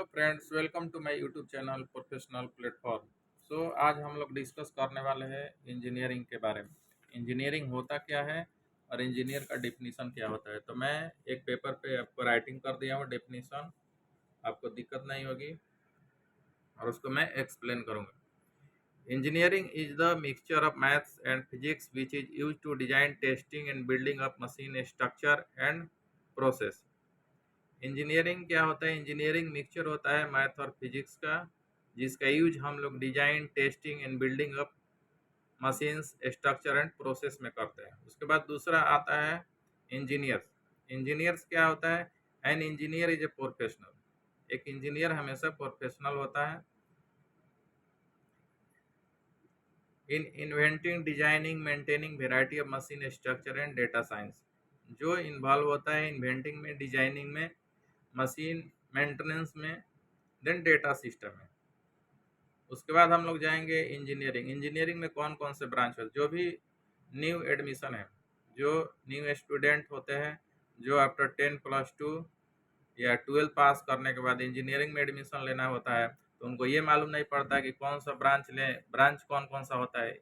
Friends, welcome to my YouTube channel professional platform. आज हम लोग डिस्कस करने वाले हैं इंजीनियरिंग के बारे में। इंजीनियरिंग होता क्या है और इंजीनियर का डेफिनेशन क्या होता है। तो मैं एक पेपर पे आपको राइटिंग कर दिया हूँ डेफिनेशन, आपको दिक्कत नहीं होगी और उसको मैं एक्सप्लेन करूँगा। Engineering is the mixture of maths and physics which is use to design, testing and building up machine structure and process. Engineering क्या होता है? इंजीनियरिंग मिक्सचर होता है मैथ और फिजिक्स का, जिसका यूज हम लोग design, testing and building up machines, structure and process में करते हैं। उसके बाद दूसरा आता है इंजीनियर्स। इंजीनियर्स क्या होता है? An engineer is a professional. एक इंजीनियर हमेशा प्रोफेशनल होता है in inventing, designing, maintaining variety of machine structure and data science. जो इन्वॉल्व होता है इन्वेंटिंग में, डिजाइनिंग में, मशीन मेंटेनेंस में, देन डेटा सिस्टम में। उसके बाद हम लोग जाएंगे इंजीनियरिंग। इंजीनियरिंग में कौन कौन से ब्रांच है? जो भी न्यू एडमिशन है, जो न्यू स्टूडेंट होते हैं, जो आफ्टर 10+2 या 12 पास करने के बाद इंजीनियरिंग में एडमिशन लेना होता है, तो उनको ये मालूम नहीं पड़ता कि कौन सा ब्रांच लें, ब्रांच कौन कौन सा होता है।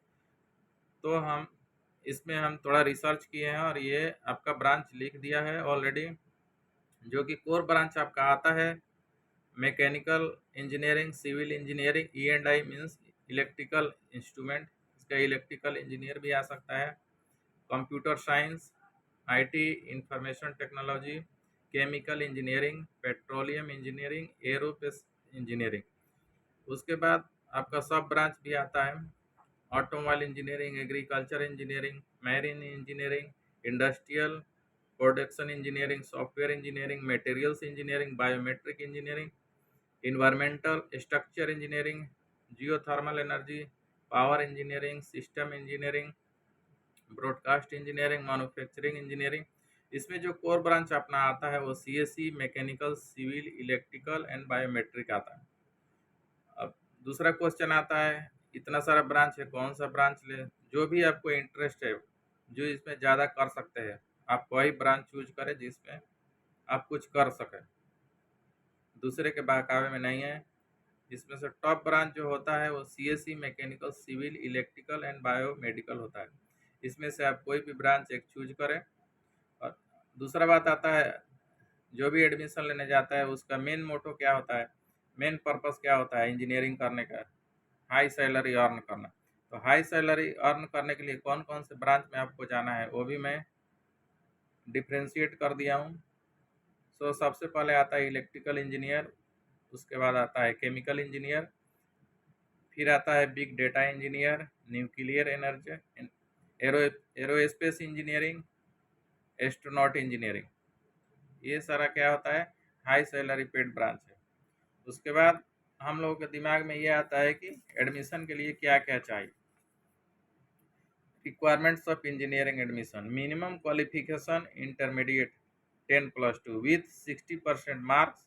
तो हम थोड़ा रिसर्च किए हैं और ये आपका ब्रांच लिख दिया है ऑलरेडी। जो कि कोर ब्रांच आपका आता है mechanical engineering, civil engineering, E&I means electrical instrument, इसका इलेक्ट्रिकल इंजीनियर भी आ सकता है, computer science, IT information technology, chemical engineering, petroleum engineering, aerospace engineering. उसके बाद आपका सब ब्रांच भी आता है automobile engineering, agriculture engineering, marine engineering, industrial production engineering, software engineering, materials engineering, biometric engineering, environmental structure engineering, geothermal energy, power engineering, system engineering, broadcast engineering, manufacturing engineering. इसमें जो core branch अपना आता है वो CSE, mechanical, civil, electrical and biometric आता है। अब दूसरा क्वेश्चन आता है, इतना सारा ब्रांच है, कौन सा ब्रांच ले? जो भी आपको इंटरेस्ट है, जो इसमें ज़्यादा कर सकते हैं, आप वही ब्रांच चूज करें जिसमें आप कुछ कर सकें, दूसरे के बहकावे में नहीं है। इसमें से टॉप ब्रांच जो होता है वो CSE, mechanical, civil, electrical and biomedical होता है। इसमें से आप कोई भी ब्रांच एक चूज करें। और दूसरा बात आता है, जो भी एडमिशन लेने जाता है उसका मेन मोटो क्या होता है, मेन पर्पस क्या होता है इंजीनियरिंग करने का? हाई सैलरी अर्न करना। तो हाई सैलरी अर्न करने के लिए कौन कौन से ब्रांच में आपको जाना है वो भी मैं डिफ्रेंशिएट कर दिया हूँ। सबसे पहले आता है इलेक्ट्रिकल इंजीनियर, उसके बाद आता है केमिकल इंजीनियर, फिर आता है big data engineer, nuclear energy, arrow aerospace engineering, astronaut engineering. ये सारा क्या होता है? हाई सैलरी पेड ब्रांच है। उसके बाद हम लोगों के दिमाग में ये आता है कि एडमिशन के लिए क्या क्या चाहिए। Requirements of engineering admission: minimum qualification intermediate 10+2 with 60% marks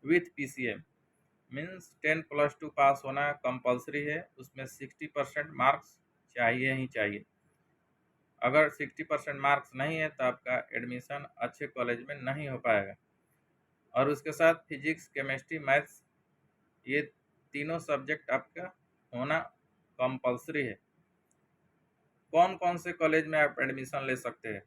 with PCM। Means 10+2 पास होना कंपलसरी है, उसमें 60% मार्क्स चाहिए ही चाहिए। अगर 60% मार्क्स नहीं है तो आपका एडमिशन अच्छे कॉलेज में नहीं हो पाएगा। और उसके साथ फिजिक्स, केमिस्ट्री, मैथ्स, ये तीनों सब्जेक्ट आपका होना कंपलसरी है। कौन कौन से कॉलेज में आप एडमिशन ले सकते हैं,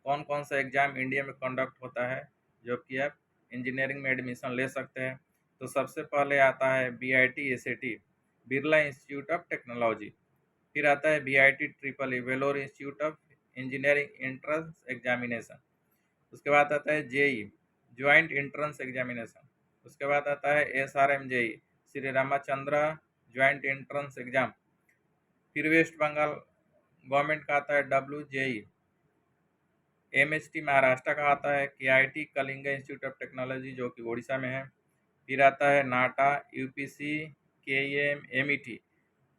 कौन कौन सा एग्ज़ाम इंडिया में कंडक्ट होता है जो कि आप इंजीनियरिंग में एडमिशन ले सकते हैं? तो सबसे पहले आता है BIT SAT, Birla institute of technology. फिर आता है BIT EEE, Vellore institute of engineering entrance examination. उसके बाद आता है JEE, ज्वाइंट एंट्रेंस एग्जामिनेशन। उसके बाद आता है SRM JEE, Shri Ramchandra joint entrance exam. फिर वेस्ट बंगाल गवर्नमेंट का आता है WJEE। MHT महाराष्ट्र का आता है KIT, Kalinga institute of technology, जो कि उड़ीसा में है। फिर आता है नाटा, UPC, KEM, MET।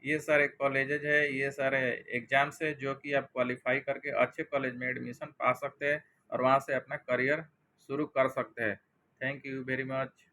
ये सारे कॉलेजेज है, ये सारे एग्जाम्स है जो कि आप क्वालिफाई करके अच्छे कॉलेज में एडमिशन पा सकते हैं और वहाँ से अपना करियर शुरू कर सकते हैं। Thank you very much.